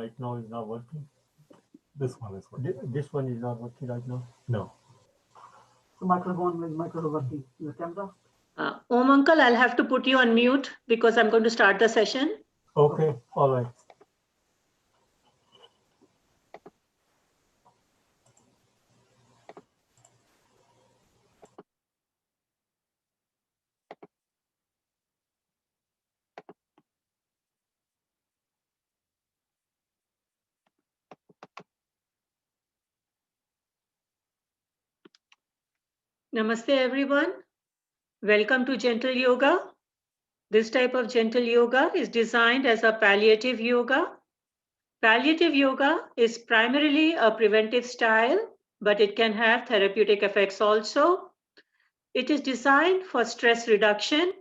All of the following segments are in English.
right now is not working. This one is working. This one is not working right now? No. The microphone is working. The camera? Om Uncle, I'll have to put you on mute because I'm going to start the session. Okay, all right. Namaste, everyone. Welcome to Gentle Yoga. This type of gentle yoga is designed as a palliative yoga. Palliative yoga is primarily a preventive style, but it can have therapeutic effects also. It is designed for stress reduction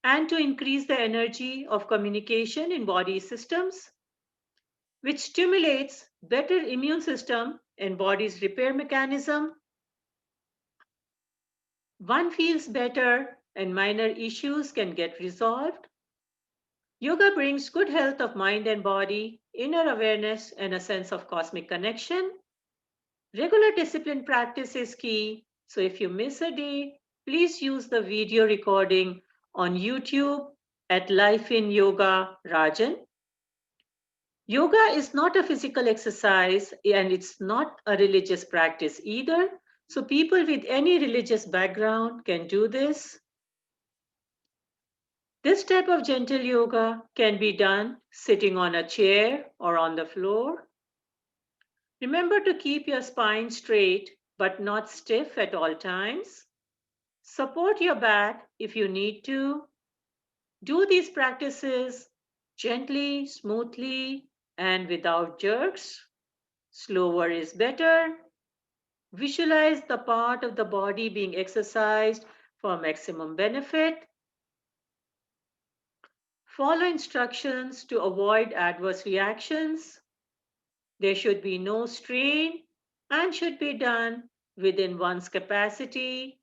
and to increase the energy of communication in body systems, which stimulates better immune system and body's repair mechanism. One feels better and minor issues can get resolved. Yoga brings good health of mind and body, inner awareness, and a sense of cosmic connection. Regular discipline practice is key, so if you miss a day, please use the video recording on YouTube at Life in Yoga Rajan. Yoga is not a physical exercise and it's not a religious practice either, so people with any religious background can do this. This type of gentle yoga can be done sitting on a chair or on the floor. Remember to keep your spine straight but not stiff at all times. Support your back if you need to. Do these practices gently, smoothly, and without jerks. Slower is better. Visualize the part of the body being exercised for maximum benefit. Follow instructions to avoid adverse reactions. There should be no strain and should be done within one's capacity.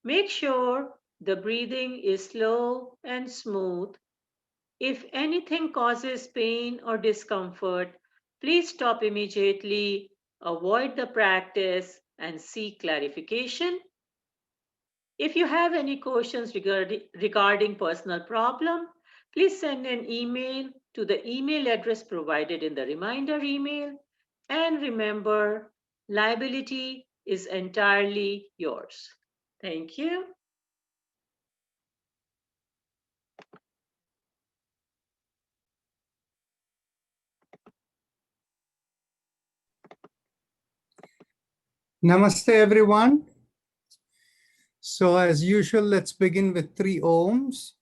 Make sure the breathing is slow and smooth. If anything causes pain or discomfort, please stop immediately, avoid the practice, and seek clarification. If you have any questions regarding personal problem, please send an email to the email address provided in the reminder email. And remember, liability is entirely yours. Thank you. Namaste, everyone. So as usual, let's begin with 3 ohms.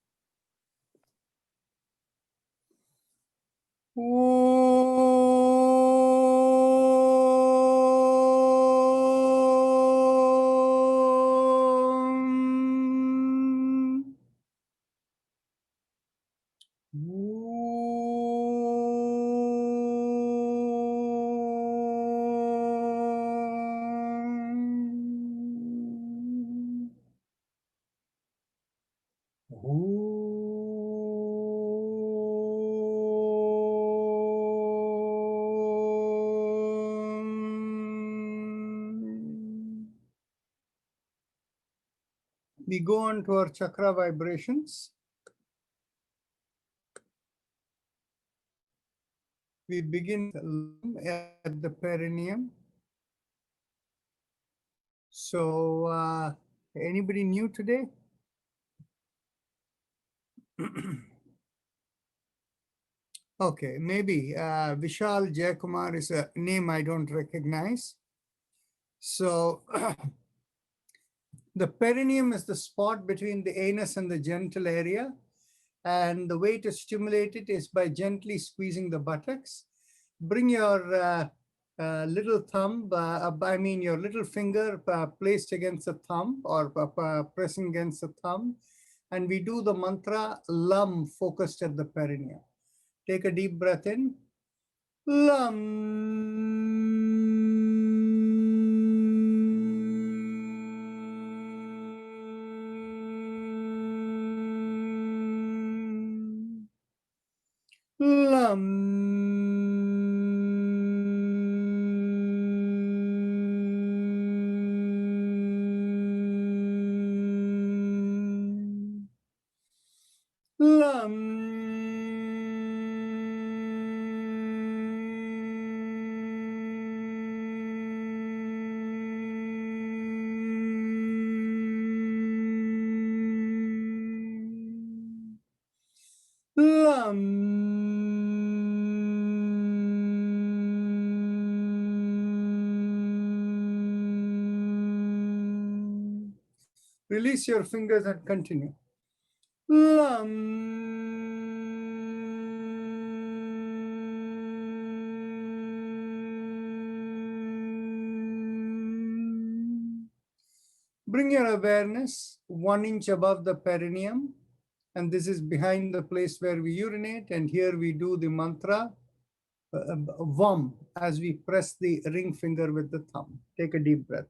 We go on to our chakra vibrations. We begin at the perineum. So, anybody new today? Okay, maybe Vishal Jayakumar is a name I don't recognize. So the perineum is the spot between the anus and the genital area. And the way to stimulate it is by gently squeezing the buttocks. Bring your little thumb, your little finger placed against the thumb or pressing against the thumb. And we do the mantra Lam focused at the perineum. Take a deep breath in. Lam. Lam. Release your fingers and continue. Lam. Bring your awareness 1 inch above the perineum, and this is behind the place where we urinate, and here we do the mantra VAM as we press the ring finger with the thumb. Take a deep breath.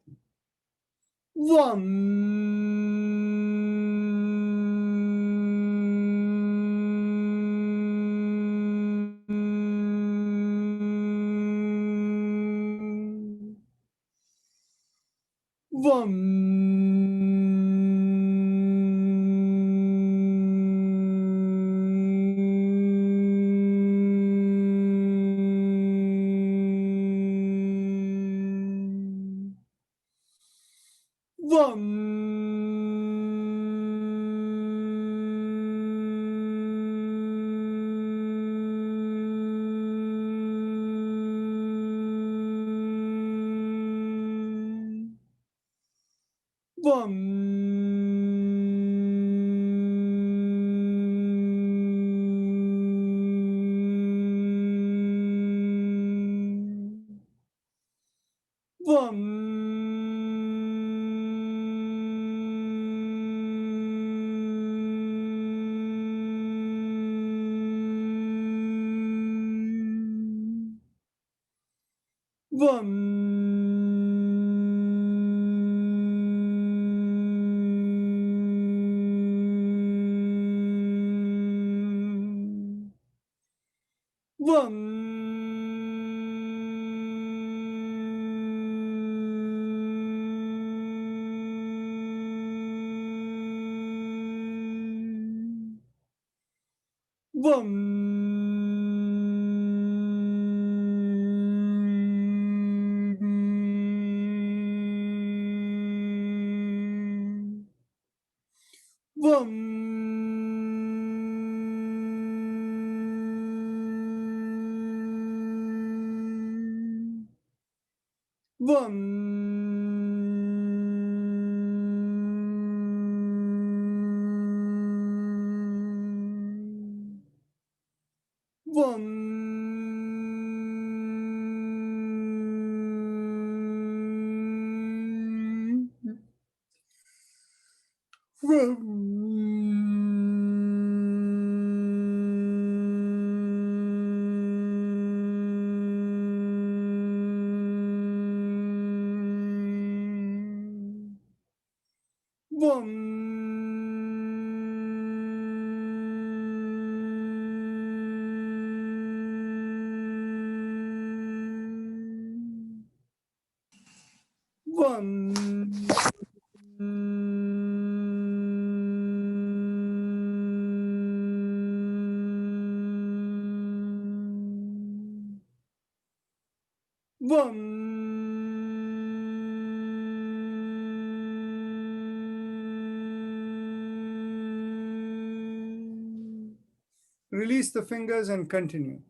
Release the fingers and continue.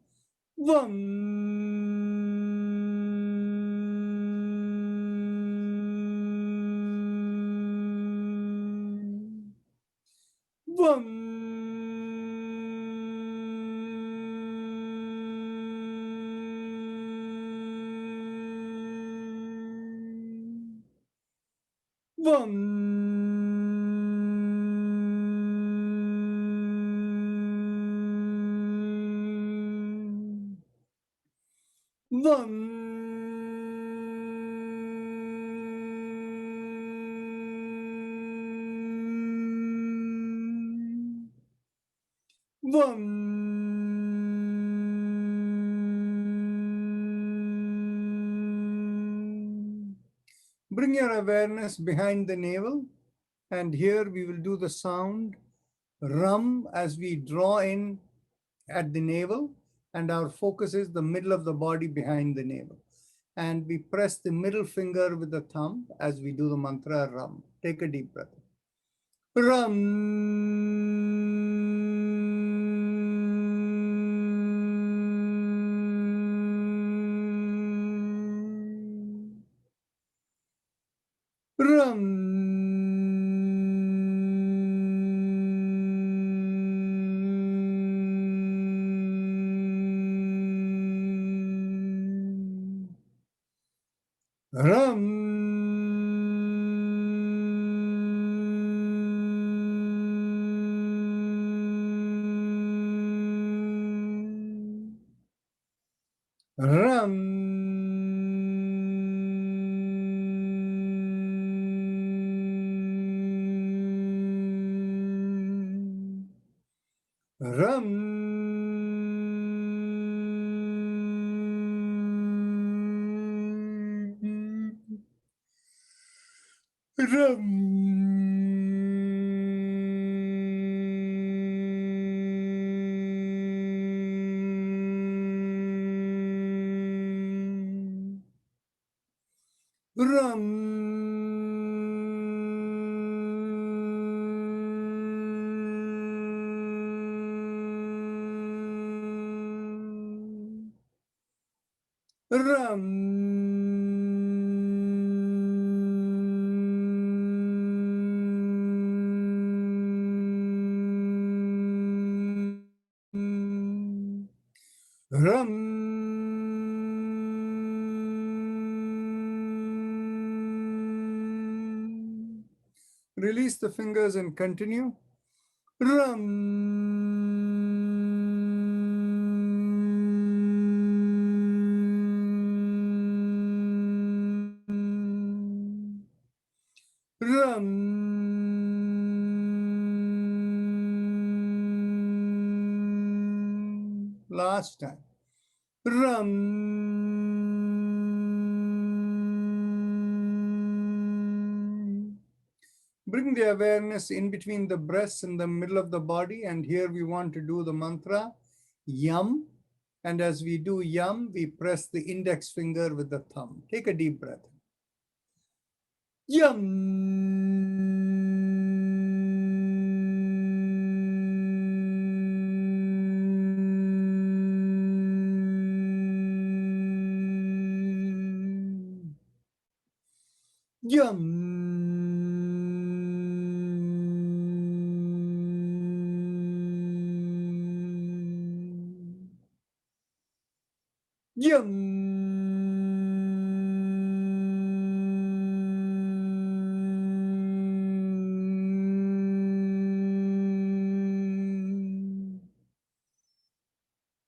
Bring your awareness behind the navel, and here we will do the sound Ram as we draw in at the navel, and our focus is the middle of the body behind the navel. And we press the middle finger with the thumb as we do the mantra Ram. Take a deep breath. Ram. Ram. Ram. Ram. Ram. Ram. Ram. Ram. Ram. Release the fingers and continue. Ram. Last time. Ram. Bring the awareness in between the breasts and the middle of the body. And here we want to do the mantra Yam. And as we do Yam, we press the index finger with the thumb. Take a deep breath. Yam. Yam. Yam.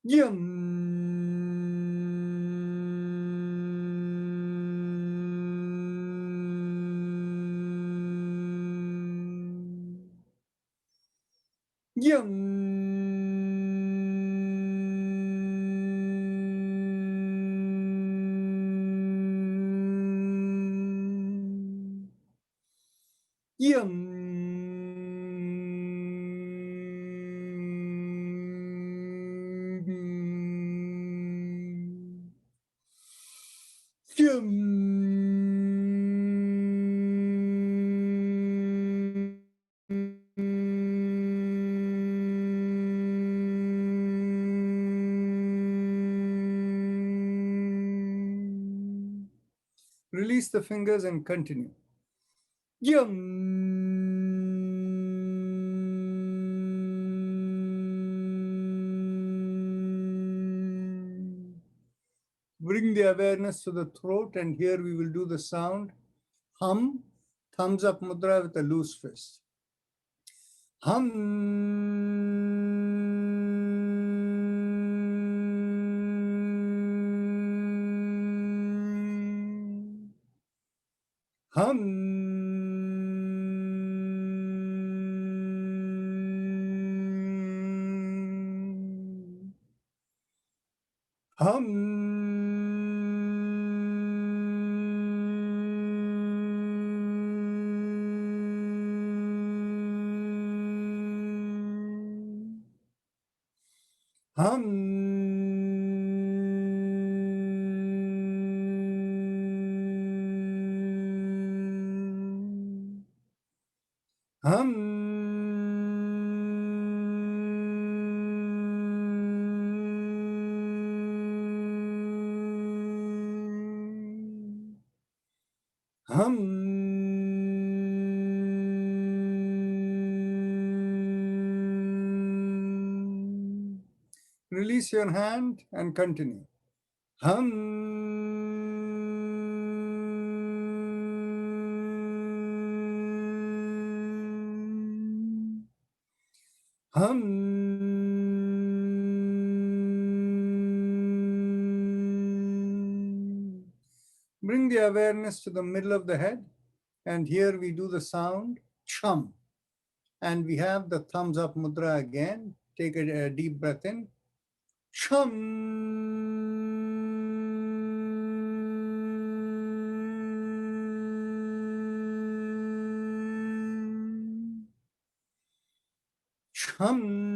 Yam. Yam. Release the fingers and continue. Bring the awareness to the throat, and here we will do the sound hum, thumbs up mudra with a loose fist. Hum. Hum. Hum. Release your hand and continue. Bring the awareness to the middle of the head. And here we do the sound chum. And we have the thumbs up mudra again. Take a deep breath in. Chum. Chum.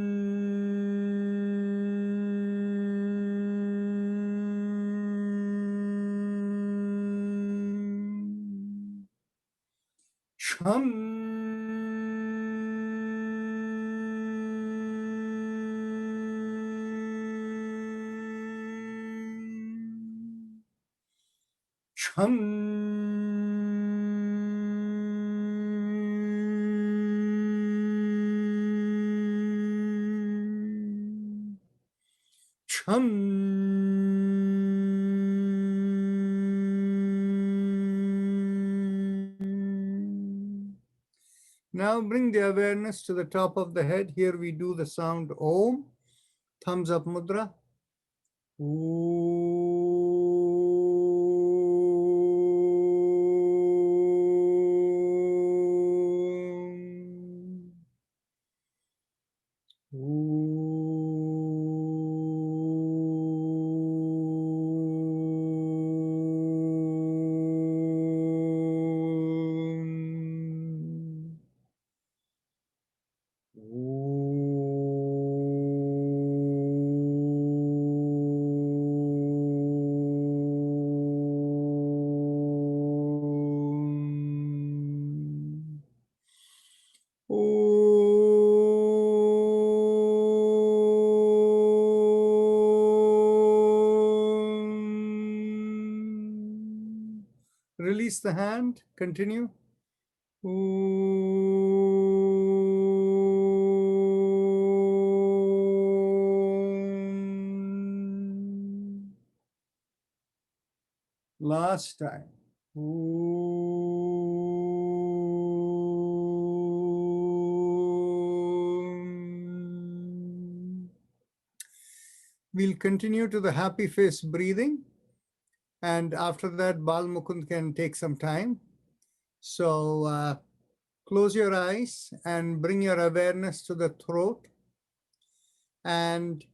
Chum. Now bring the awareness to the top of the head. Here we do the sound Om. Thumbs up mudra. Release the hand, continue. Last time. We'll continue to the happy face breathing. And after that, Bal Mukund can take some time. So close your eyes and bring your awareness to the throat. And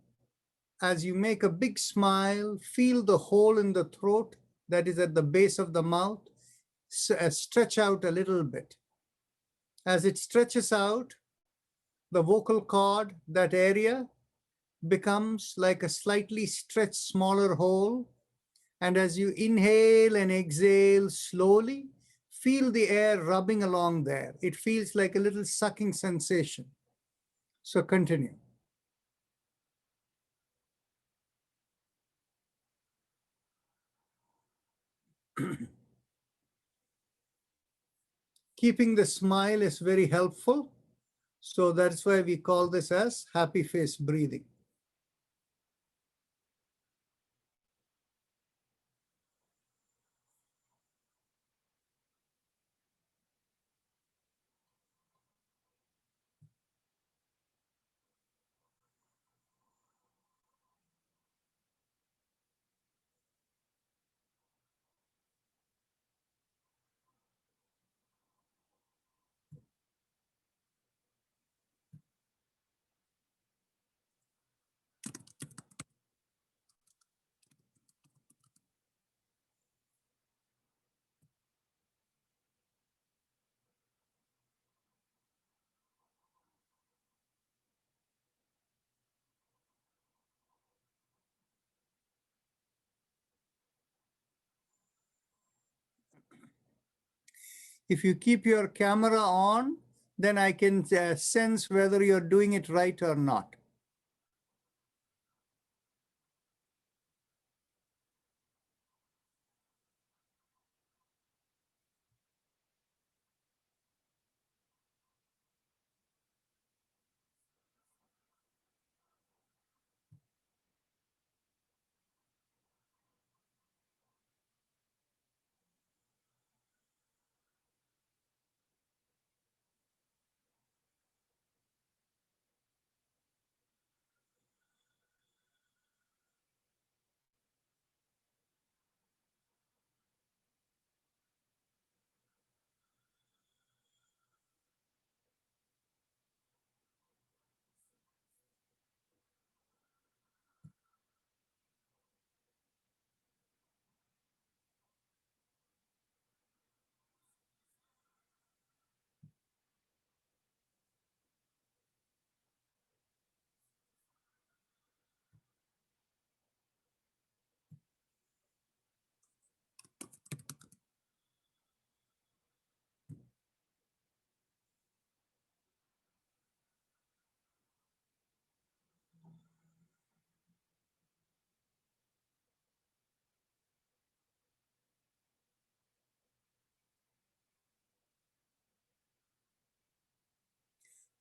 as you make a big smile, feel the hole in the throat that is at the base of the mouth. Stretch out a little bit. As it stretches out, the vocal cord, that area, becomes like a slightly stretched smaller hole. And as you inhale and exhale slowly, feel the air rubbing along there. It feels like a little sucking sensation. So continue. Keeping the smile is very helpful. So that's why we call this as happy face breathing. If you keep your camera on, then I can sense whether you're doing it right or not.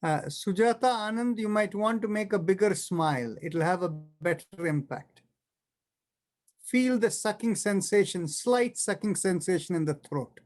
Sujata Anand, you might want to make a bigger smile. It'll have a better impact. Feel the sucking sensation, slight sucking sensation in the throat.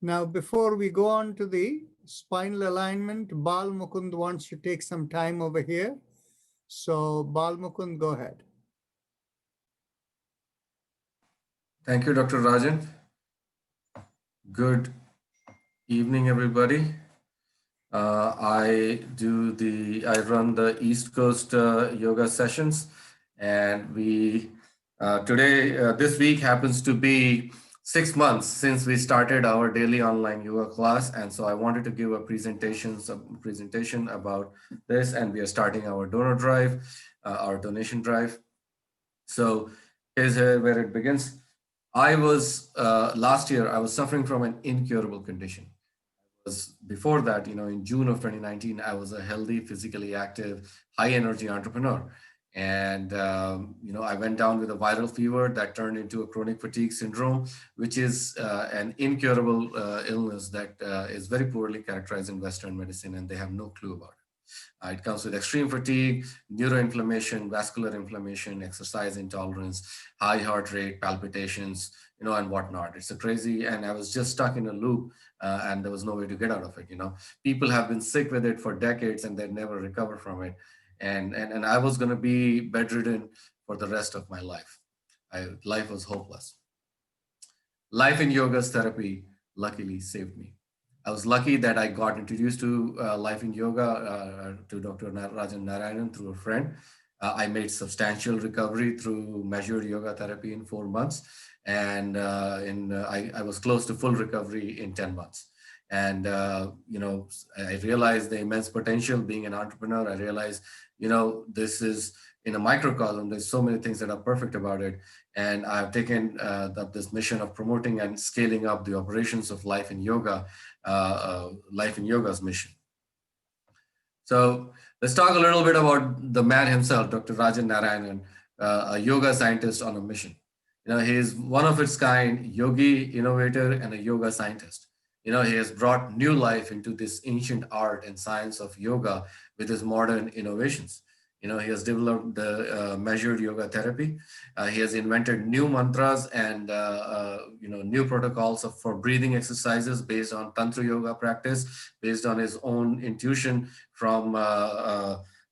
Now, before we go on to the spinal alignment, Bal Mukund wants to take some time over here. So Bal Mukund, go ahead. Thank you, Dr. Rajan. Good evening, everybody. I run the East Coast yoga sessions, and this week happens to be 6 months since we started our daily online yoga class, and so I wanted to give a presentation about this, and we are starting our donor drive, our donation drive. So here's where it begins. Last year, I was suffering from an incurable condition. Before that, in June of 2019, I was a healthy, physically active, high energy entrepreneur. And, I went down with a viral fever that turned into a chronic fatigue syndrome, which is an incurable illness that is very poorly characterized in Western medicine, and they have no clue about it. It comes with extreme fatigue, neuroinflammation, vascular inflammation, exercise intolerance, high heart rate, palpitations, and whatnot. It's a crazy, and I was just stuck in a loop, and there was no way to get out of it. People have been sick with it for decades and they never recover from it. And I was going to be bedridden for the rest of my life. Life was hopeless. Life in yoga's therapy luckily saved me. I was lucky that I got introduced to Life in Yoga to Dr. Rajan Narayanan through a friend. I made substantial recovery through measured yoga therapy in 4 months. And I was close to full recovery in 10 months. And, I realized the immense potential being an entrepreneur. I realized, this is in a microcosm, there's so many things that are perfect about it. And I've taken up this mission of promoting and scaling up the operations of Life in Yoga, Life in Yoga's mission. So let's talk a little bit about the man himself, Dr. Rajan Narayanan, a yoga scientist on a mission. He is one of its kind, yogi, innovator, and a yoga scientist. He has brought new life into this ancient art and science of yoga with his modern innovations. He has developed the measured yoga therapy. He has invented new mantras and new protocols for breathing exercises based on Tantra yoga practice, based on his own intuition from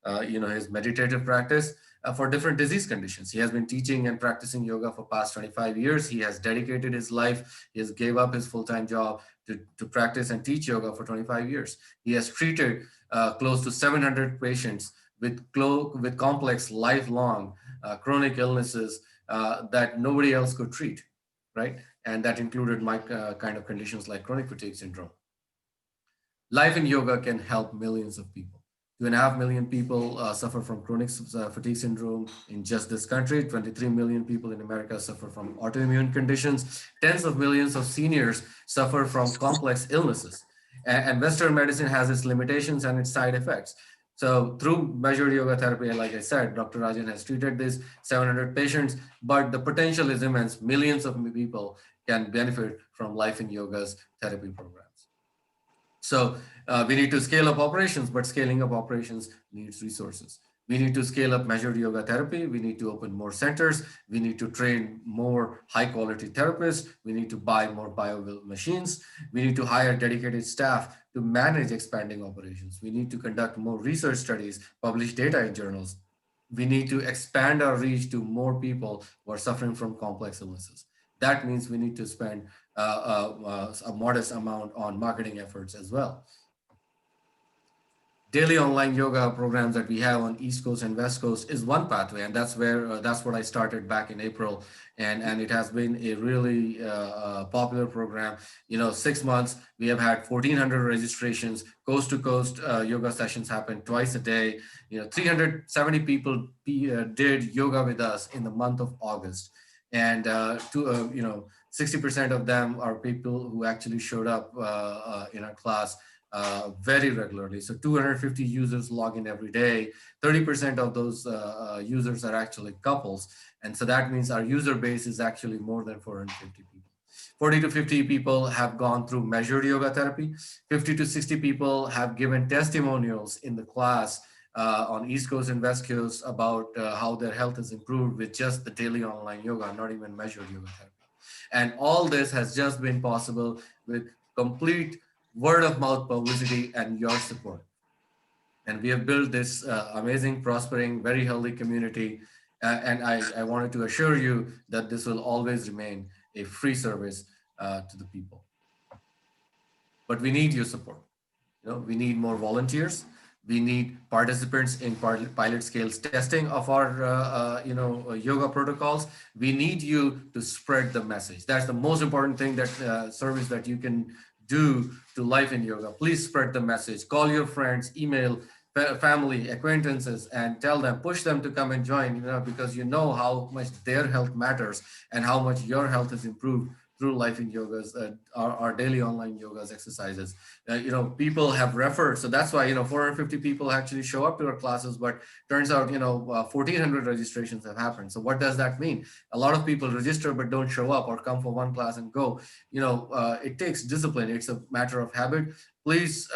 his meditative practice for different disease conditions. He has been teaching and practicing yoga for past 25 years. He has dedicated his life. He has gave up his full-time job to practice and teach yoga for 25 years. He has treated close to 700 patients with complex, lifelong, chronic illnesses that nobody else could treat, right? And that included my kind of conditions like chronic fatigue syndrome. Life in Yoga can help millions of people. 2.5 million people suffer from chronic fatigue syndrome in just this country. 23 million people in America suffer from autoimmune conditions. Tens of millions of seniors suffer from complex illnesses. And Western medicine has its limitations and its side effects. So through measured yoga therapy, like I said, Dr. Rajan has treated these 700 patients, but the potential is immense. Millions of people can benefit from Life in Yoga's therapy programs. So we need to scale up operations, but scaling up operations needs resources. We need to scale up measured yoga therapy. We need to open more centers. We need to train more high quality therapists. We need to buy more BioWell machines. We need to hire dedicated staff to manage expanding operations. We need to conduct more research studies, publish data in journals. We need to expand our reach to more people who are suffering from complex illnesses. That means we need to spend a modest amount on marketing efforts as well. Daily online yoga programs that we have on East Coast and West Coast is one pathway, and that's what I started back in April, and it has been a really popular program. 6 months we have had 1,400 registrations, coast to coast yoga sessions happen twice a day. 370 people did yoga with us in the month of August, and 60% of them are people who actually showed up in our class very regularly. So 250 users log in every day. 30% of those users are actually couples. And so that means our user base is actually more than 450 people. 40 to 50 people have gone through measured yoga therapy. 50 to 60 people have given testimonials in the class on East Coast and West Coast about how their health has improved with just the daily online yoga, not even measured yoga therapy. And all this has just been possible with complete word of mouth publicity and your support. And we have built this amazing, prospering, very healthy community. And I wanted to assure you that this will always remain a free service to the people. But we need your support. We need more volunteers. We need participants in pilot scale testing of our yoga protocols. We need you to spread the message. That's the most important thing, that service that you can do to Life in Yoga. Please spread the message. Call your friends, email family, acquaintances, and tell them, push them to come and join, because you know how much their health matters and how much your health is improved through Life in Yoga's, our daily online yogas exercises. People have referred. So that's why, 450 people actually show up to our classes, but turns out, 1,400 registrations have happened. So what does that mean? A lot of people register, but don't show up or come for one class and go. It takes discipline. It's a matter of habit. Please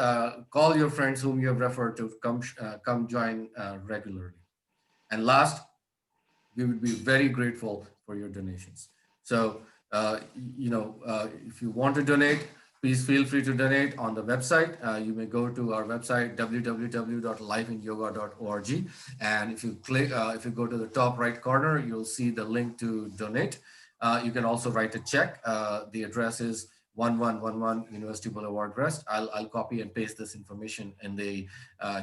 call your friends whom you have referred to come join regularly. And last, we would be very grateful for your donations. So, if you want to donate, please feel free to donate on the website. You may go to our website, www.lifeinyoga.org. And if you go to the top right corner, you'll see the link to donate. You can also write a check. The address is 1111 University Boulevard West. I'll copy and paste this information in the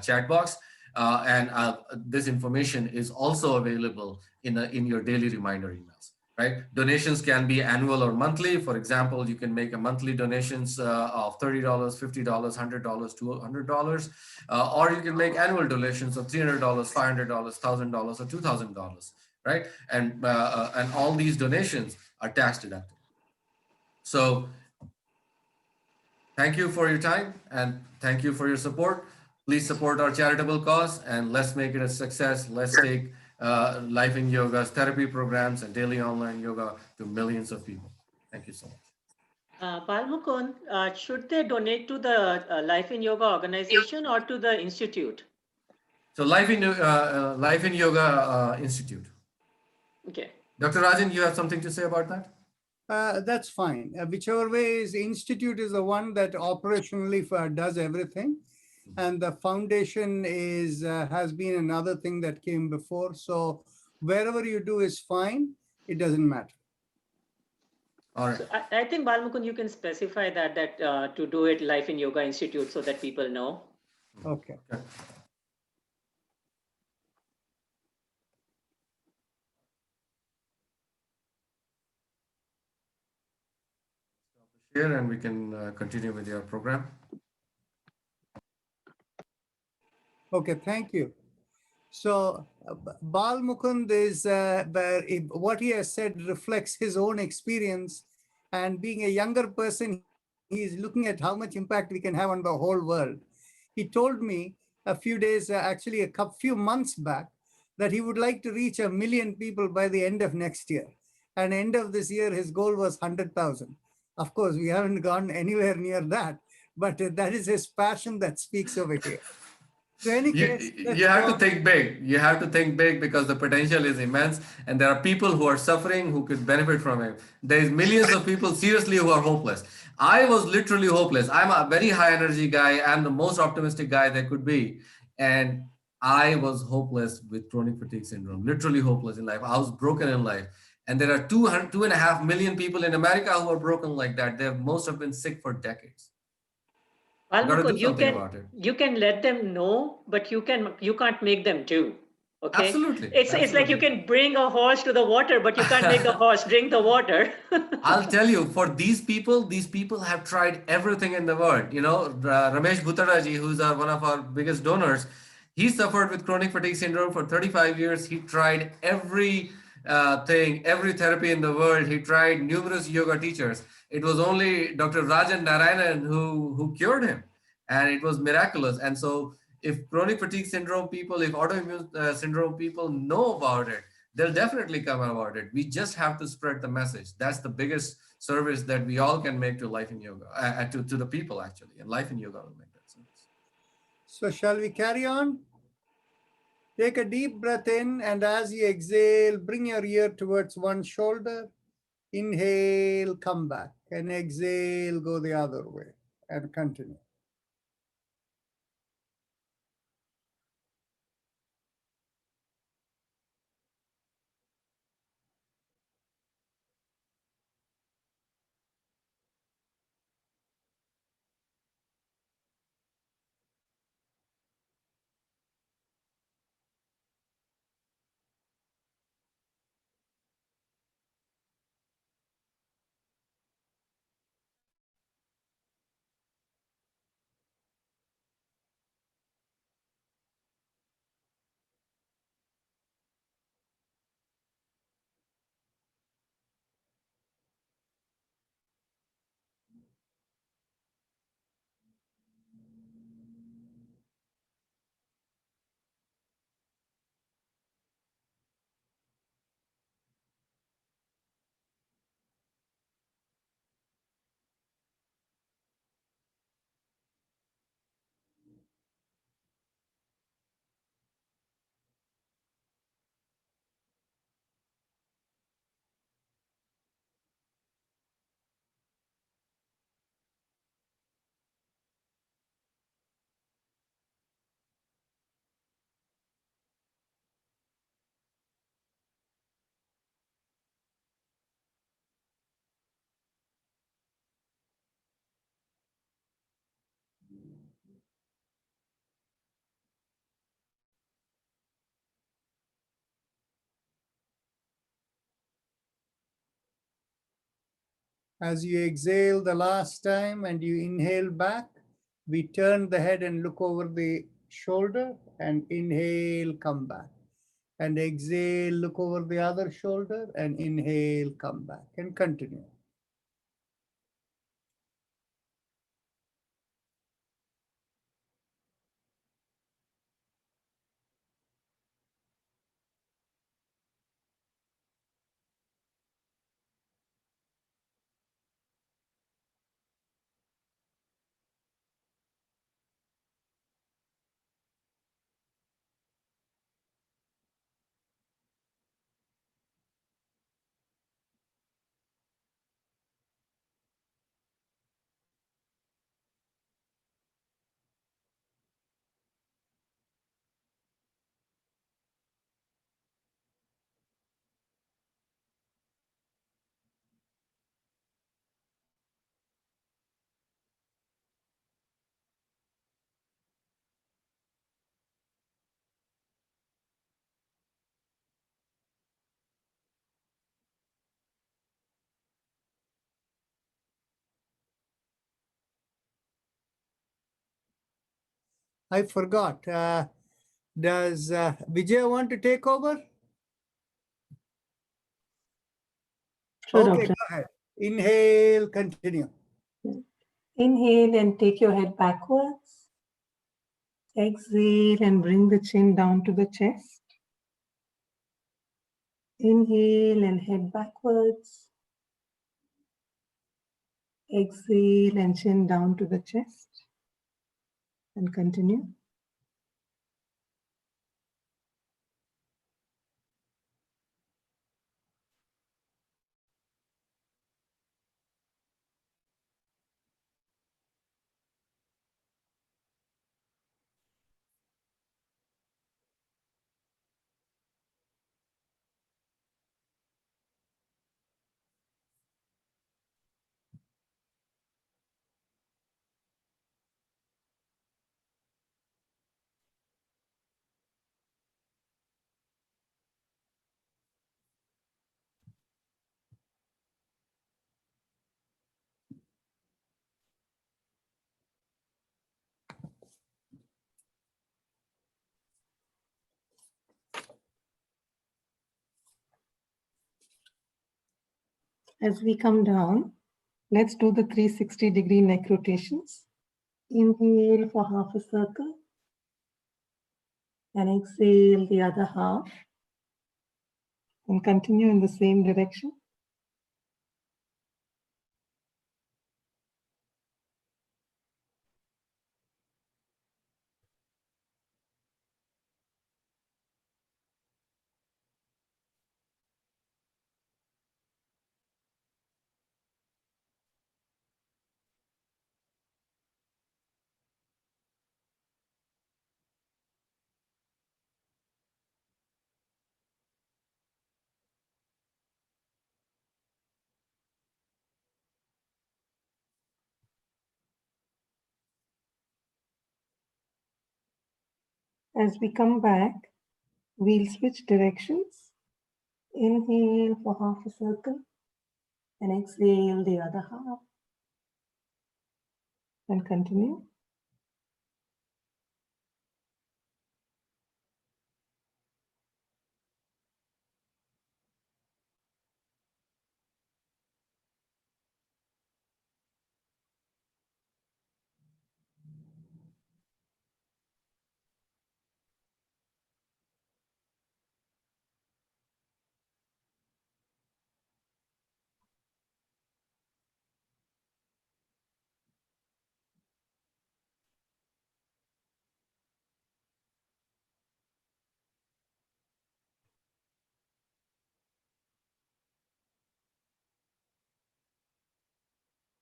chat box. And this information is also available in your daily reminder emails, right? Donations can be annual or monthly. For example, you can make a monthly donations of $30, $50, $100, $200, or you can make annual donations of $300, $500, $1,000, or $2,000, right? And all these donations are tax deductible. So thank you for your time and thank you for your support. Please support our charitable cause and let's make it a success. Let's take Life in Yoga's therapy programs and daily online yoga to millions of people. Thank you so much. Balmukund, should they donate to the Life in Yoga organization or to the institute? So Life in Yoga Institute. Okay. Dr. Rajan, you have something to say about that? That's fine. Whichever way is, the institute is the one that operationally does everything. And the foundation is has been another thing that came before. So wherever you do is fine. It doesn't matter. All right. So I think Balmukund, you can specify that to do it Life in Yoga Institute so that people know. Okay. Here and we can continue with your program. Okay, thank you. So Balmukund is what he has said reflects his own experience, and being a younger person, he is looking at how much impact we can have on the whole world. He told me a few days, actually a few months back, that he would like to reach 1 million people by the end of next year. And end of this year, his goal was 100,000. Of course, we haven't gone anywhere near that, but that is his passion that speaks over here. So any case, you have to think big. You have to think big because the potential is immense, and there are people who are suffering who could benefit from it. There is millions of people seriously who are hopeless. I was literally hopeless. I'm a very high energy guy. I'm the most optimistic guy there could be, and I was hopeless with chronic fatigue syndrome. Literally hopeless in life. I was broken in life, and there are 2.5 million people in America who are broken like that. They most have been sick for decades. Balmukund, you can let them know, but you can't make them do. Okay. Absolutely. It's like you can bring a horse to the water, but you can't make the horse drink the water. I'll tell you, for these people have tried everything in the world. You know, Ramesh Bhuttaraji, who's one of our biggest donors, he suffered with chronic fatigue syndrome for 35 years. He tried every every therapy in the world. He tried numerous yoga teachers. It was only Dr. Rajan Narayanan who cured him, and it was miraculous. And so if chronic fatigue syndrome people, if autoimmune syndrome people know about it, they'll definitely come about it. We just have to spread the message. That's the biggest service that we all can make to Life in Yoga, to the people actually, and Life in Yoga will make that service. So shall we carry on? Take a deep breath in, and as you exhale, bring your ear towards one shoulder. Inhale, come back, and exhale, go the other way, and continue. As you exhale the last time and you inhale back, we turn the head and look over the shoulder and inhale, come back. And exhale, look over the other shoulder and inhale, come back, and continue. I forgot. Does Vijay want to take over? Sure, Okay, doctor. go ahead. Inhale, continue. Inhale and take your head backwards. Exhale and bring the chin down to the chest. Inhale and head backwards. Exhale and chin down to the chest. And continue. As we come down, let's do the 360-degree neck rotations. Inhale for half a circle. And exhale the other half. And continue in the same direction. As we come back, we'll switch directions. Inhale for half a circle and exhale the other half. And continue.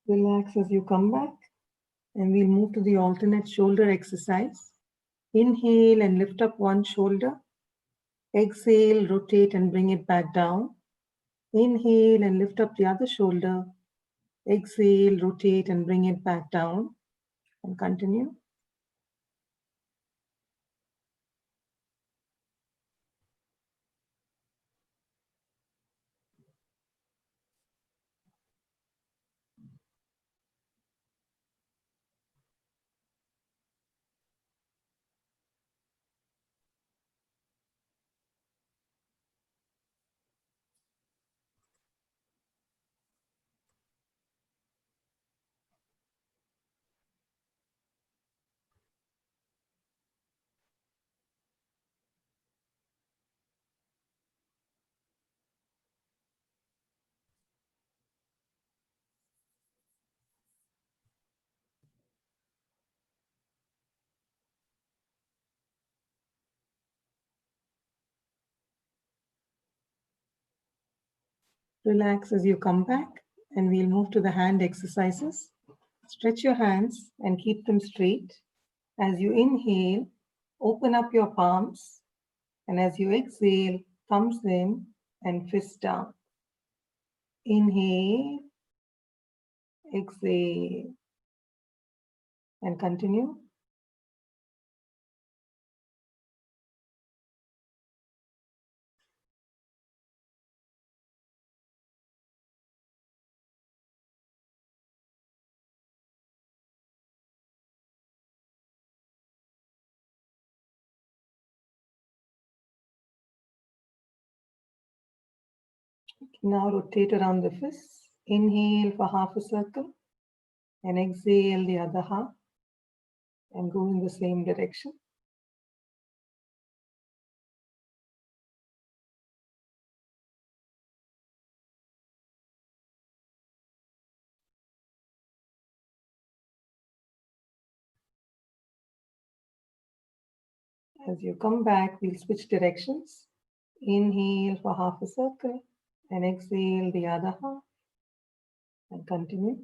Relax as you come back. And we'll move to the alternate shoulder exercise. Inhale and lift up one shoulder. Exhale, rotate and bring it back down. Inhale and lift up the other shoulder. Exhale, rotate and bring it back down. And continue. Relax as you come back, and we'll move to the hand exercises. Stretch your hands and keep them straight. As you inhale, open up your palms, and as you exhale, thumbs in and fists down. Inhale, exhale, and continue. Now rotate around the fists. Inhale for half a circle and exhale the other half and go in the same direction. As you come back, we'll switch directions. Inhale for half a circle and exhale the other half and continue.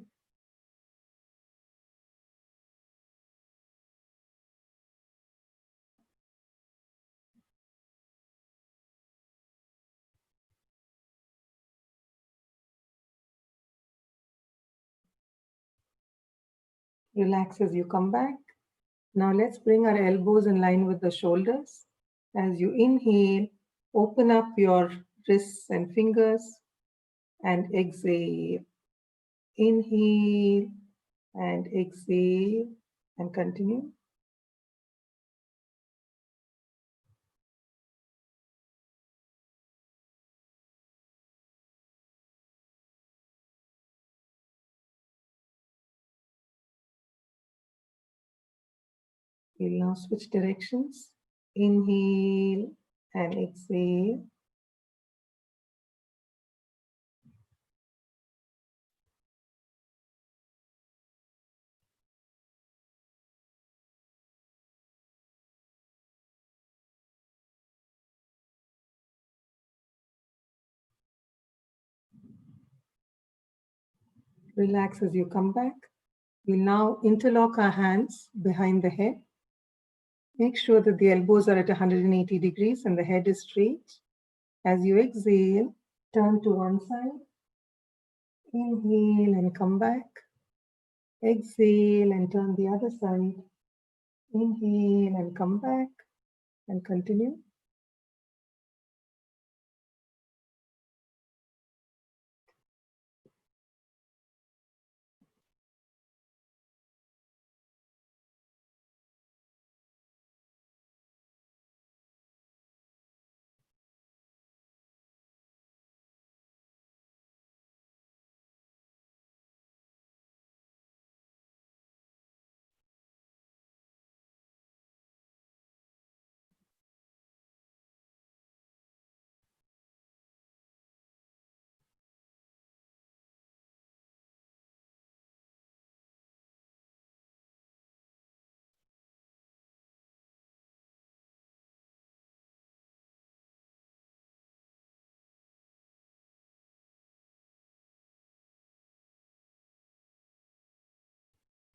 Relax as you come back. Now let's bring our elbows in line with the shoulders. As you inhale, open up your wrists and fingers and exhale. Inhale and exhale and continue. We'll now switch directions. Inhale and exhale. Relax as you come back. We'll now interlock our hands behind the head. Make sure that the elbows are at 180 degrees and the head is straight. As you exhale, turn to one side. Inhale and come back. Exhale and turn the other side. Inhale and come back and continue.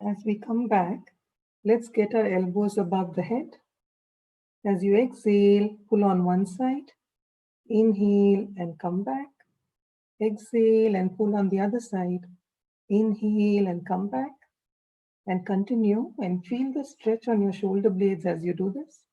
As we come back, let's get our elbows above the head. As you exhale, pull on one side. Inhale and come back. Exhale and pull on the other side. Inhale and come back. And continue and feel the stretch on your shoulder blades as you do this.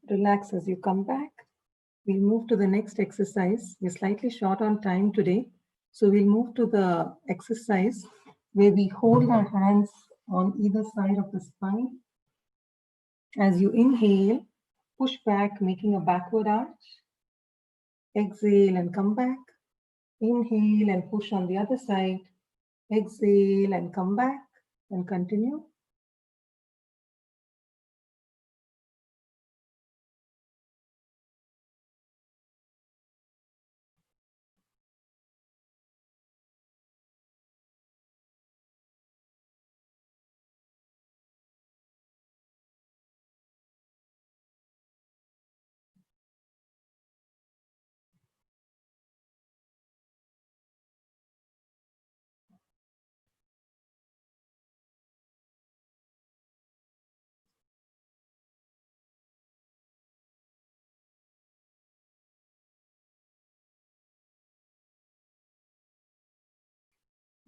Relax as you come back. We'll move to the next exercise. We're slightly short on time today. So we'll move to the exercise where we hold our hands on either side of the spine. As you inhale, push back, making a backward arch. Exhale and come back. Inhale and push on the other side. Exhale and come back and continue.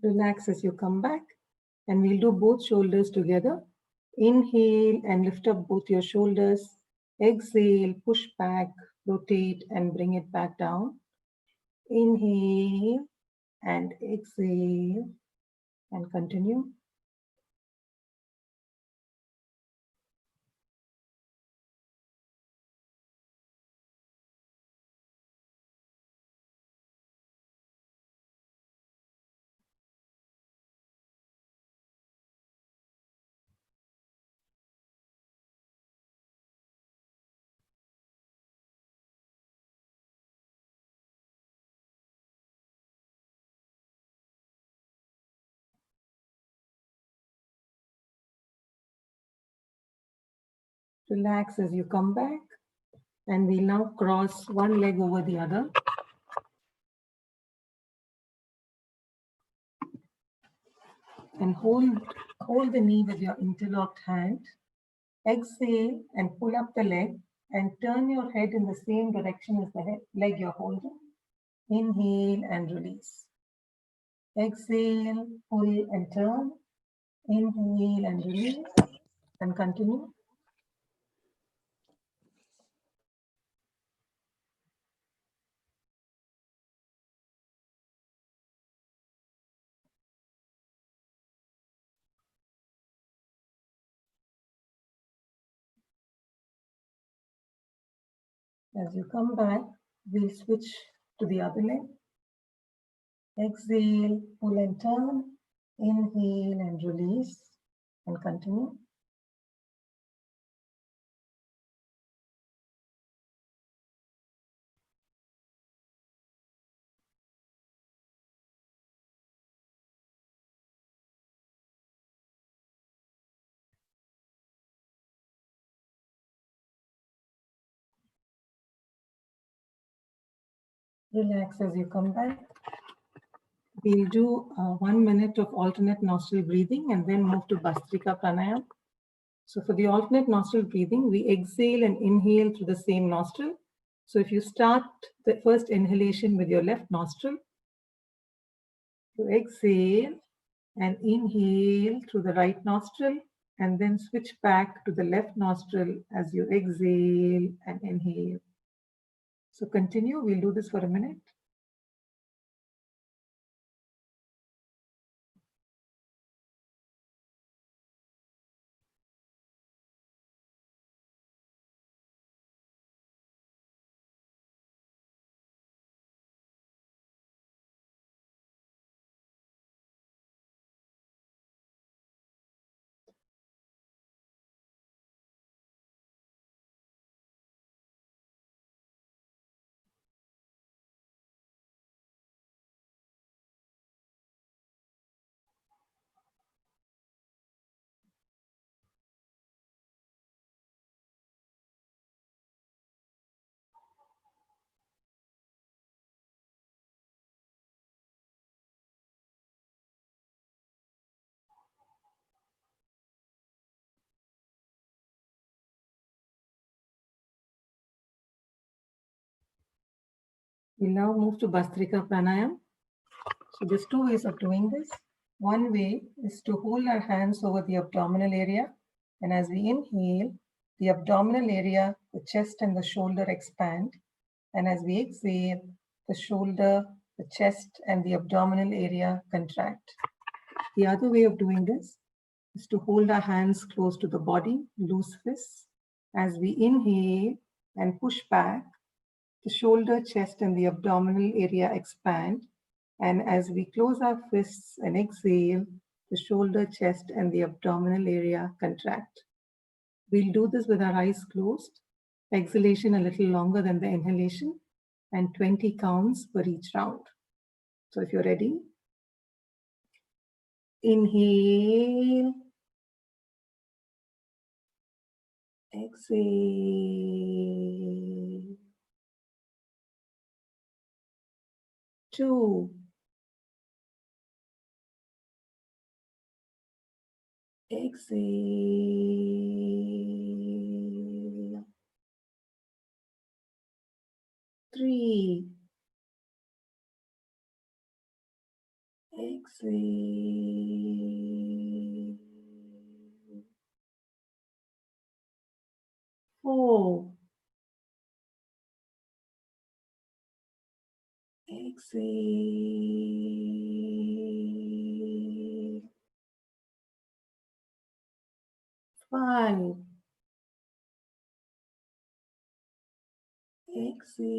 Relax as you come back, and we'll do both shoulders together. Inhale and lift up both your shoulders. Exhale, push back, rotate and bring it back down. Inhale and exhale and continue. Relax as you come back, and we'll now cross one leg over the other. And hold the knee with your interlocked hand. Exhale and pull up the leg and turn your head in the same direction as the leg you're holding. Inhale and release. Exhale, pull and turn. Inhale and release and continue. As you come back, we'll switch to the other leg. Exhale, pull and turn. Inhale and release and continue. Relax as you come back. We'll do 1 minute of alternate nostril breathing and then move to Bhastrika Pranayama. So for the alternate nostril breathing, we exhale and inhale through the same nostril. So if you start the first inhalation with your left nostril, you exhale and inhale through the right nostril, and then switch back to the left nostril as you exhale and inhale. So continue, we'll do this for a minute. We'll now move to Bhastrika Pranayama. So there's two ways of doing this. One way is to hold our hands over the abdominal area. And as we inhale, the abdominal area, the chest and the shoulder expand. And as we exhale, the shoulder, the chest and the abdominal area contract. The other way of doing this is to hold our hands close to the body, loose fists. As we inhale and push back, the shoulder, chest, and the abdominal area expand. And as we close our fists and exhale, the shoulder, chest, and the abdominal area contract. We'll do this with our eyes closed, exhalation a little longer than the inhalation, and 20 counts for each round. So if you're ready, inhale, exhale, 2, exhale, 3, exhale, 4, exhale, 5, exhale,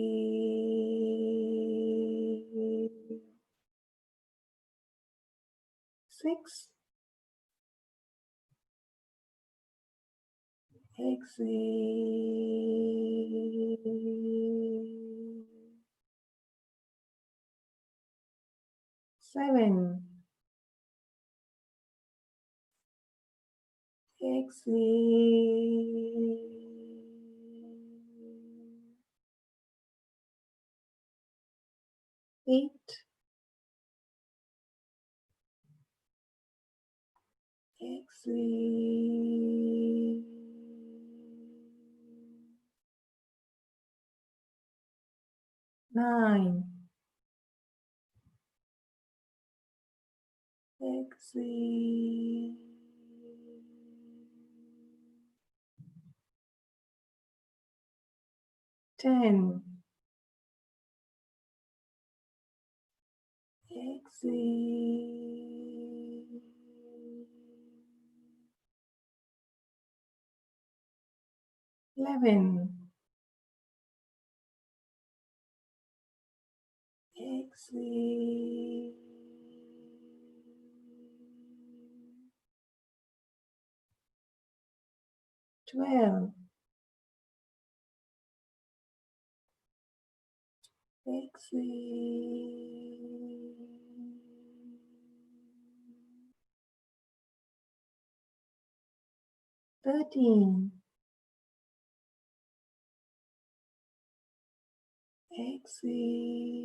6, exhale, 7, exhale, 8, exhale, 9, exhale, 10, exhale, 11, exhale, 12, exhale, 13, exhale,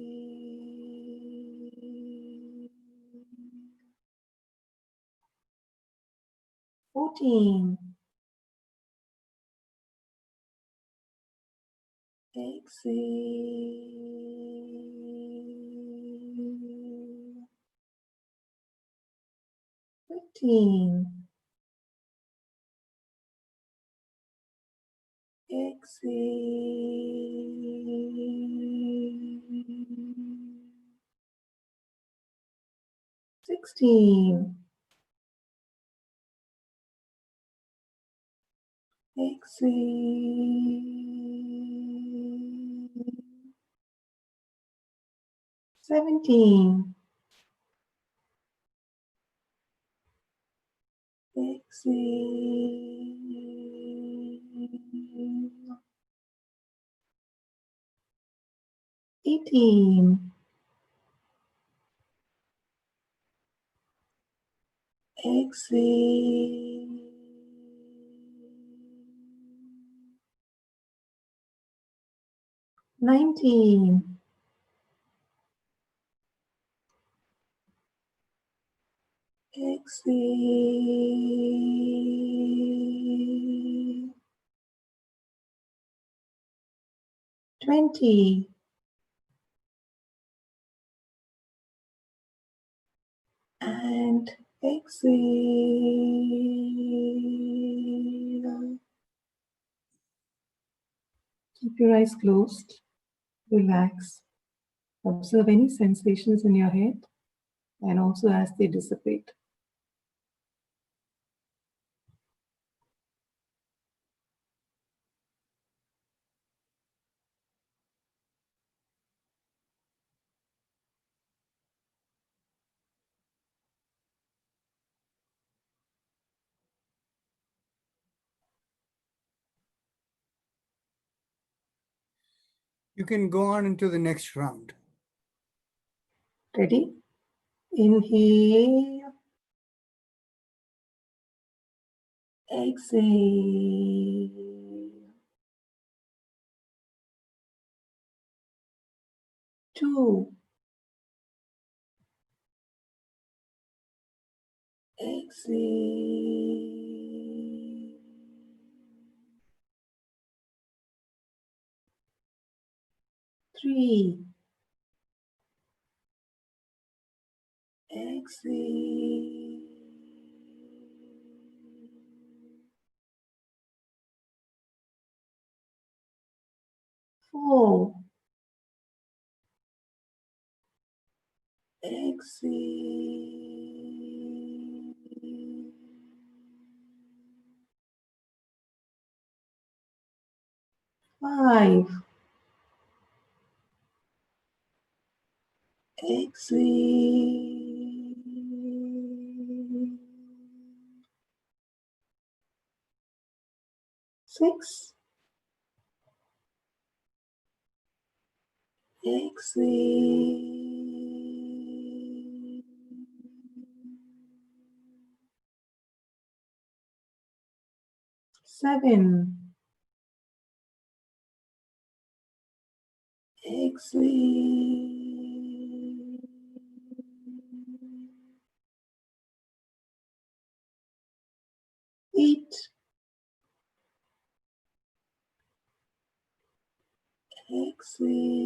14, exhale, 15, exhale, 16, exhale, 17, exhale, 18, exhale, 19, exhale, 20, and exhale, Keep your eyes closed. Relax. Observe any sensations in your head and also as they dissipate. You can go on into the next round. Ready? Inhale. Exhale. 2. Exhale. 3. Exhale. 4. Exhale. 5. Exhale. 6. Exhale. 7. Exhale. 8. Exhale.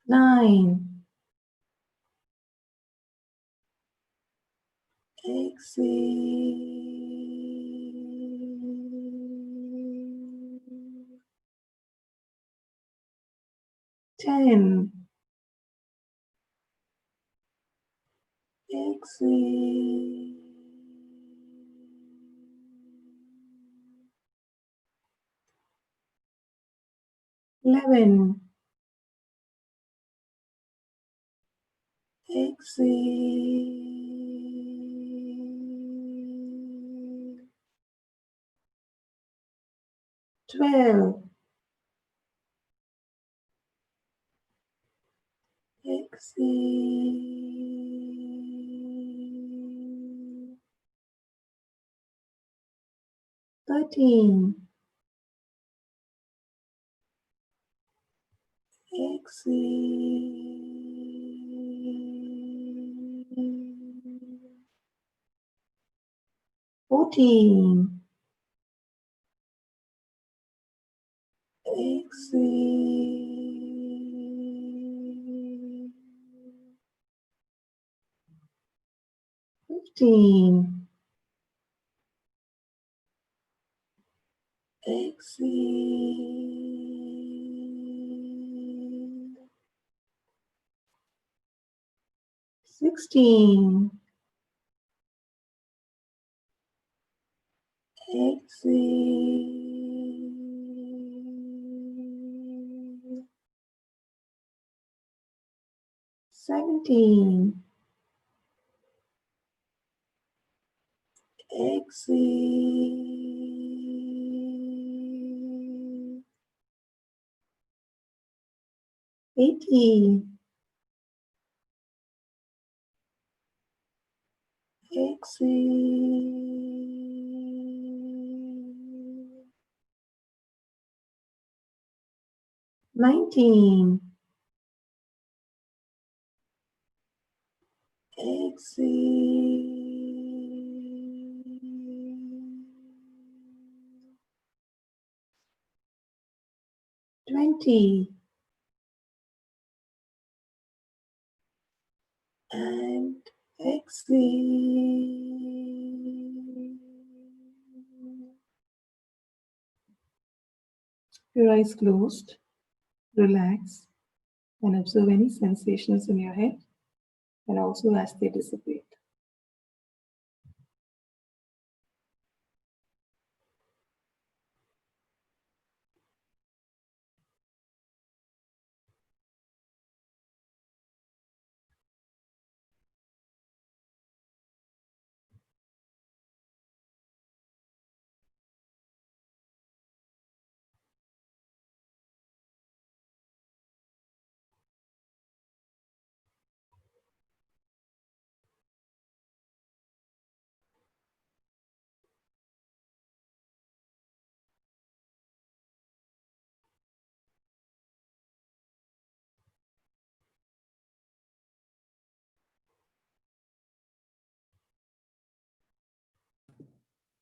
9. Exhale. 10. Exhale. 11. Exhale. 12. Exhale. 13. Exhale. 14. Exhale. 15. Exhale. 16. Exhale. 17. Exhale. 18. Exhale. 19. Exhale. 20. And exhale. Your eyes closed, relax, and observe any sensations in your head and also as they dissipate.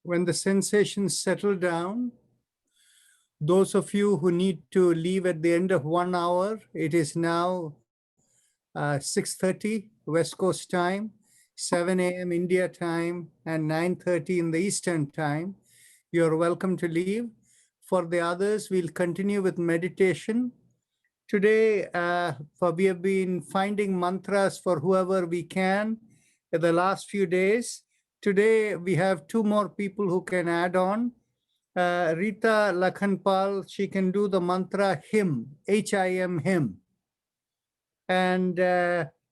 When the sensations settle down, those of you who need to leave at the end of 1 hour, it is now 6:30 West Coast time, 7 a.m. India time, and 9:30 in the Eastern time. You're welcome to leave. For the others, we'll continue with meditation. Today, we have been finding mantras for whoever we can in the last few days. Today, we have 2 more people who can add on. Rita Lakhanpal, she can do the mantra HIM, H-I-M, HIM. And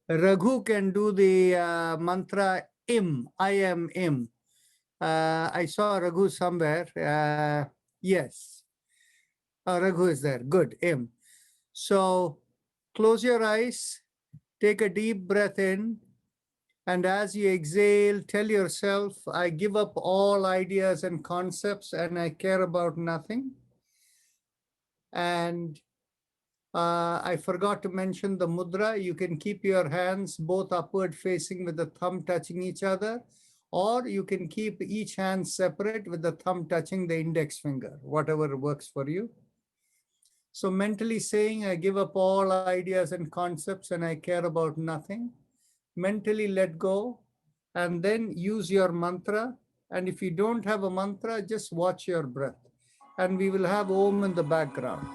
Raghu can do the mantra IM, I-M, IM. I saw Raghu somewhere. Yes. Raghu is there. Good, IM. So close your eyes, take a deep breath in, and as you exhale, tell yourself, I give up all ideas and concepts and I care about nothing. And I forgot to mention the mudra. You can keep your hands both upward facing with the thumb touching each other, or you can keep each hand separate with the thumb touching the index finger, whatever works for you. So mentally saying, I give up all ideas and concepts and I care about nothing. Mentally let go and then use your mantra. And if you don't have a mantra, just watch your breath. And we will have Om in the background.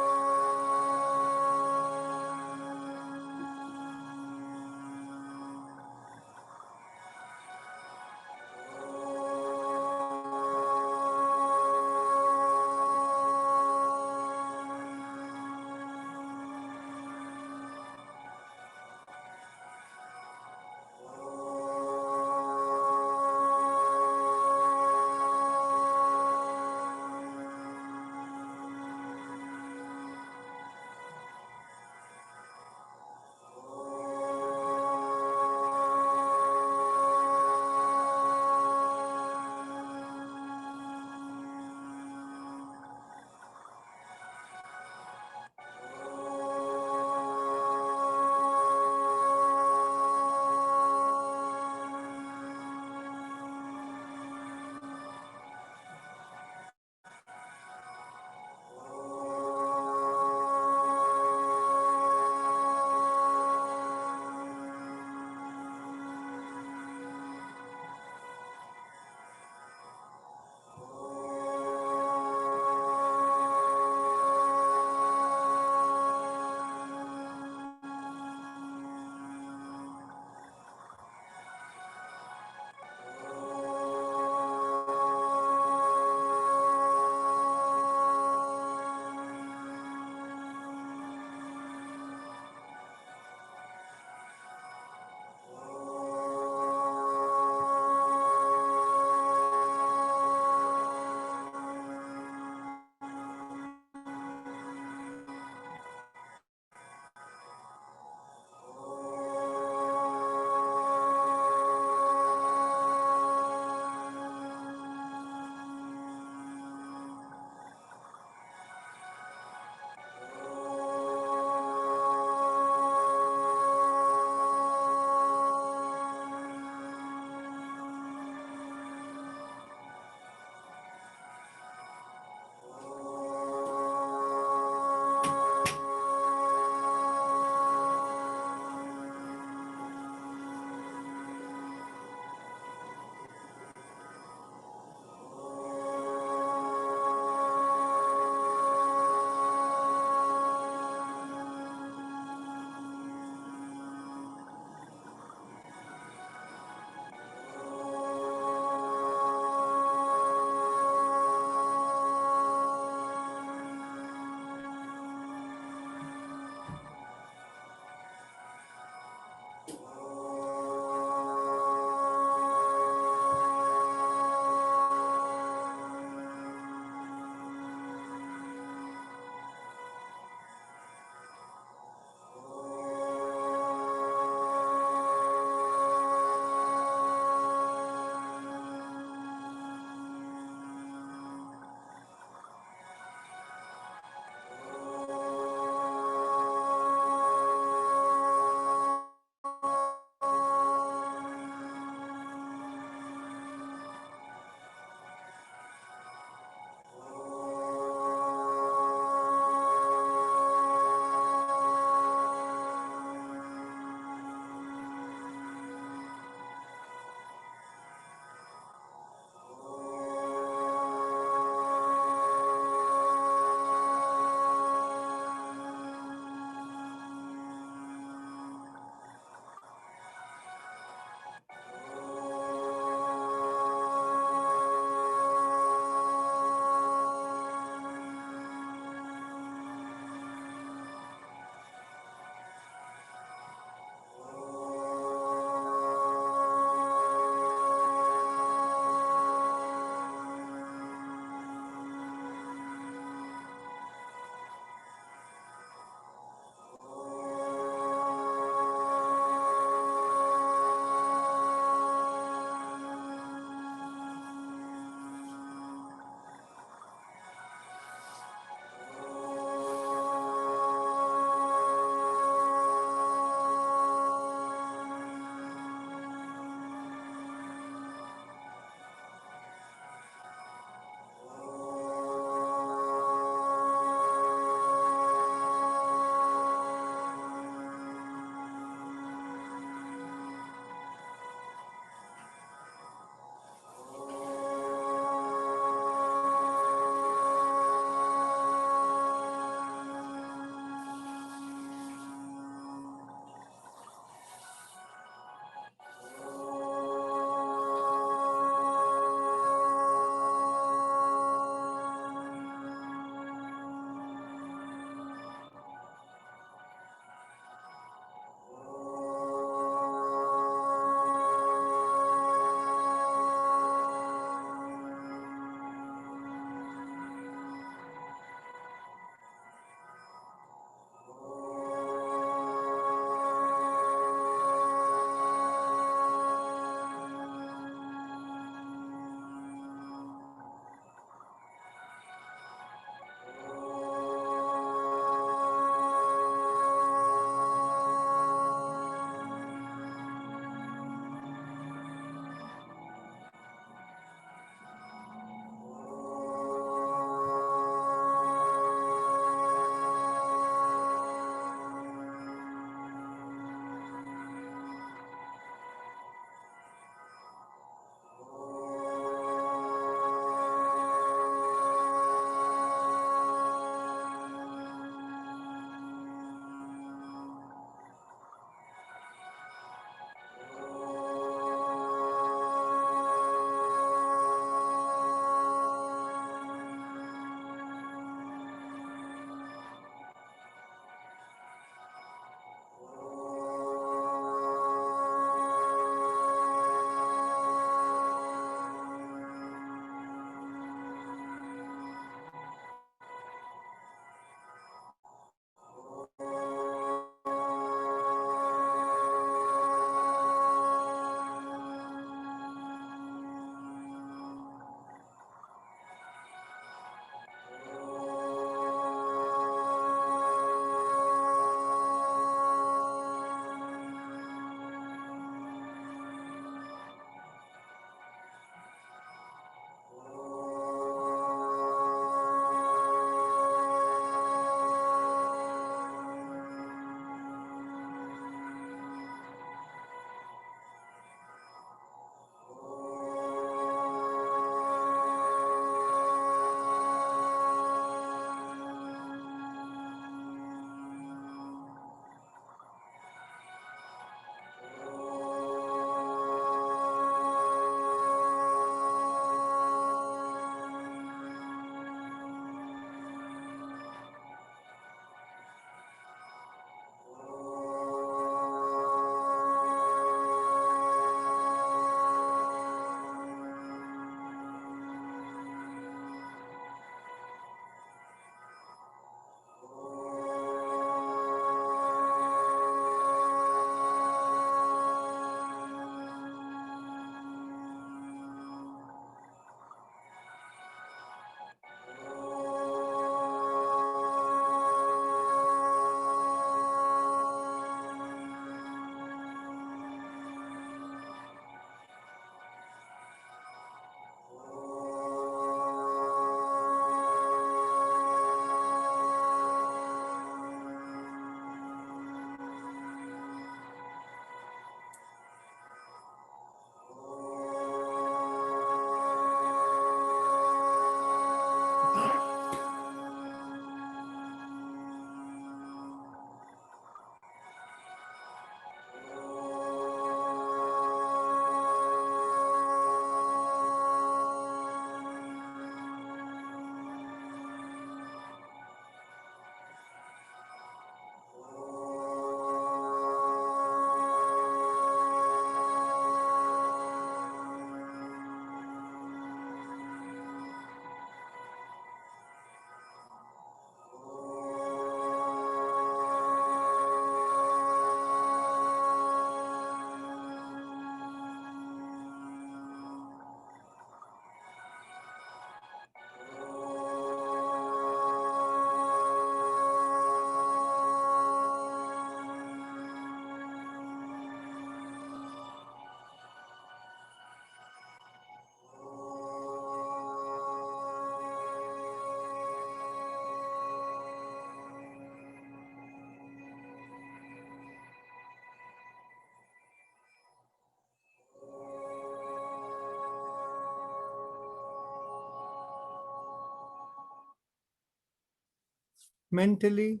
Mentally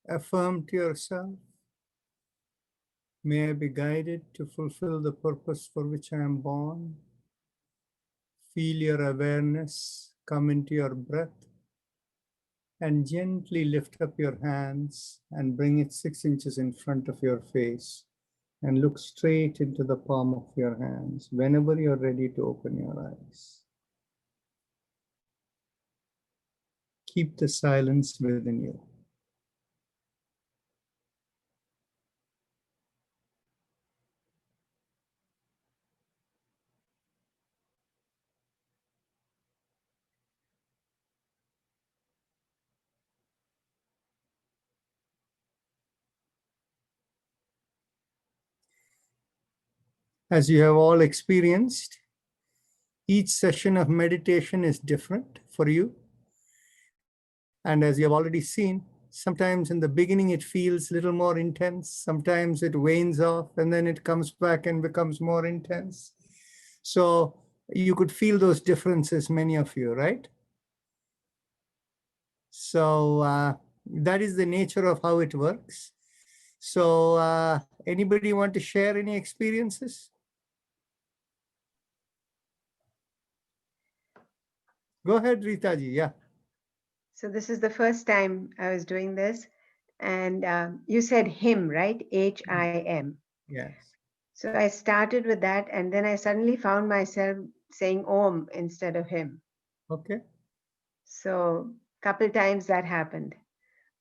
affirm to yourself, may I be guided to fulfill the purpose for which I am born. Feel your awareness come into your breath and gently lift up your hands and bring it 6 inches in front of your face and look straight into the palm of your hands whenever you're ready to open your eyes. Keep the silence within you. As you have all experienced, each session of meditation is different for you. And as you have already seen, sometimes in the beginning it feels a little more intense, sometimes it wanes off and then it comes back and becomes more intense. So you could feel those differences, many of you, right? So that is the nature of how it works. So anybody want to share any experiences? Go ahead, Ritaji. Yeah. So this is the first time I was doing this. And you said him, right? H-I-M. Yes. So I started with that, and then I suddenly found myself saying Om instead of him. Okay. So a couple times that happened.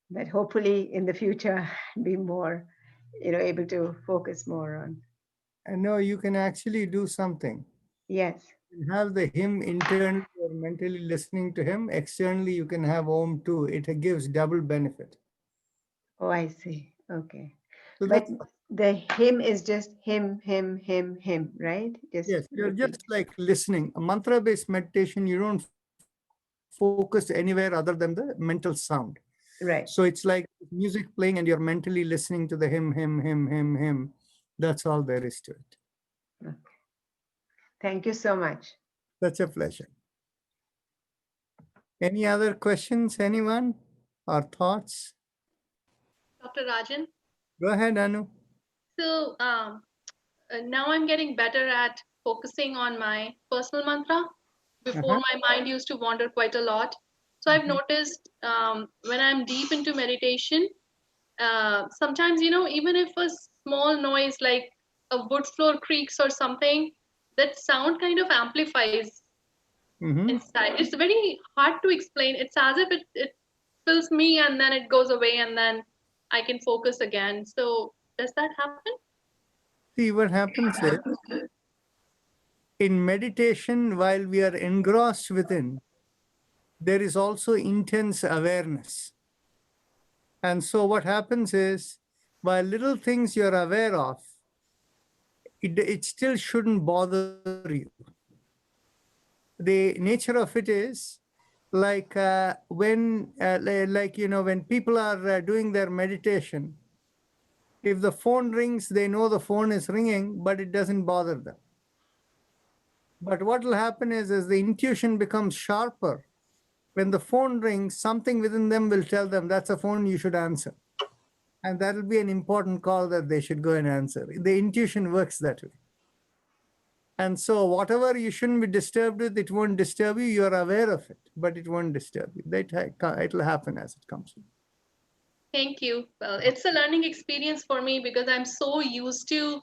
But hopefully in the future, I'll be more, able to focus more on. And no, you can actually do something. Yes. You have the him internally, you're mentally listening to him. Externally, you can have Om too. It gives double benefit. Oh, I see. Okay. So But that's, the him is just him, right? yes, you're repeat. just like listening. A mantra-based meditation, you don't focus anywhere other than the mental sound. Right. So it's like music playing and you're mentally listening to the him. That's all there is to it. Okay. Thank you so much. Such a pleasure. Any other questions, anyone, or thoughts? Dr. Rajan. Go ahead, Anu. So now I'm getting better at focusing on my personal mantra. Before, my mind used to wander quite a lot. So I've noticed when I'm deep into meditation, sometimes, even if a small noise like a wood floor creaks or something, that sound kind of amplifies inside. It's very hard to explain. It's as if it fills me and then it goes away and then I can focus again. So does that happen? See, what happens is, in meditation, while we are engrossed within, there is also intense awareness. And so what happens is, while little things you're aware of, it still shouldn't bother you. The nature of it is like when people are doing their meditation, if the phone rings, they know the phone is ringing, but it doesn't bother them. But what will happen is, as the intuition becomes sharper, when the phone rings, something within them will tell them that's a phone you should answer. And that will be an important call that they should go and answer. The intuition works that way. And so whatever you shouldn't be disturbed with, it won't disturb you. You're aware of it, but it won't disturb you. It'll happen as it comes. Thank you. Well, it's a learning experience for me because I'm so used to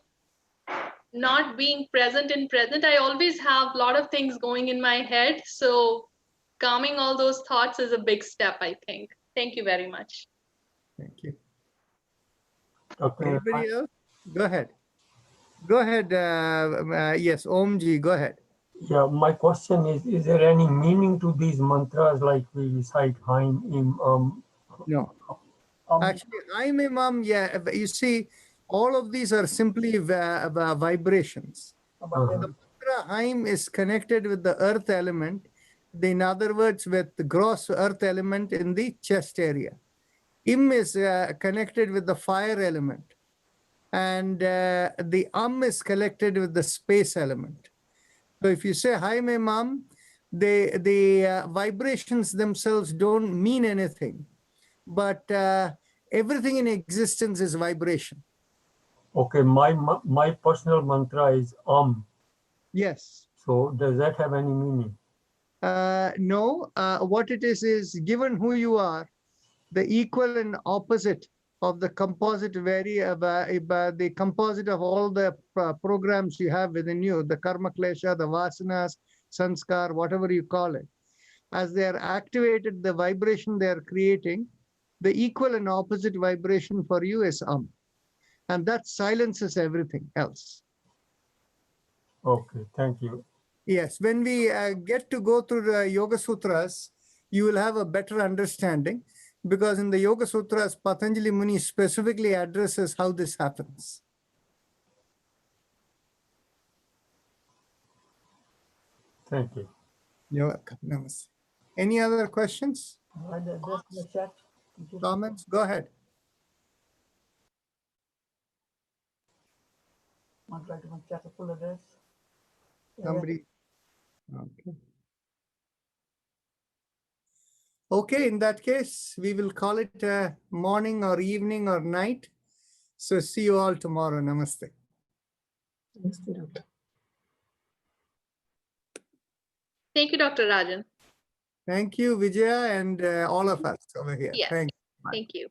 not being present in present. I always have a lot of things going in my head. So calming all those thoughts is a big step, I think. Thank you very much. Thank you. Okay. Anybody else? Go ahead. Go ahead. Yes, Omji, go ahead. Yeah, my question is there any meaning to these mantras like we recite Haim, Im, No. Actually, I'm Imam. Yeah, you see, all of these are simply vibrations. The mantra Haim is connected with the earth element. In other words, with the gross earth element in the chest area. Im is connected with the fire element. And the is connected with the space element. So if you say Haim Imam, the vibrations themselves don't mean anything. but everything in existence is vibration. Okay, my personal mantra is Yes. So does that have any meaning? No, what it is given who you are, the equal and opposite of the composite the composite of all the programs you have within you, the karma klesha, the vasanas, sanskar, whatever you call it, as they are activated, the vibration they are creating, the equal and opposite vibration for you is and that silences everything else. Okay, thank you. Yes, when we get to go through the Yoga Sutras, you will have a better understanding, because in the Yoga Sutras, Patanjali Muni specifically addresses how this happens. Thank you. You're welcome. Namaste. Any other questions, And address in the chat. comments? Go ahead. I'd like to chat a full address. Somebody. Okay. Okay, in that case, we will call it morning or evening or night. So see you all tomorrow. Namaste. Namaste, Doctor. Thank you, Dr. Rajan. Thank you, Vijaya, and all of us over here. Yes. Thank you. Bye. Thank you.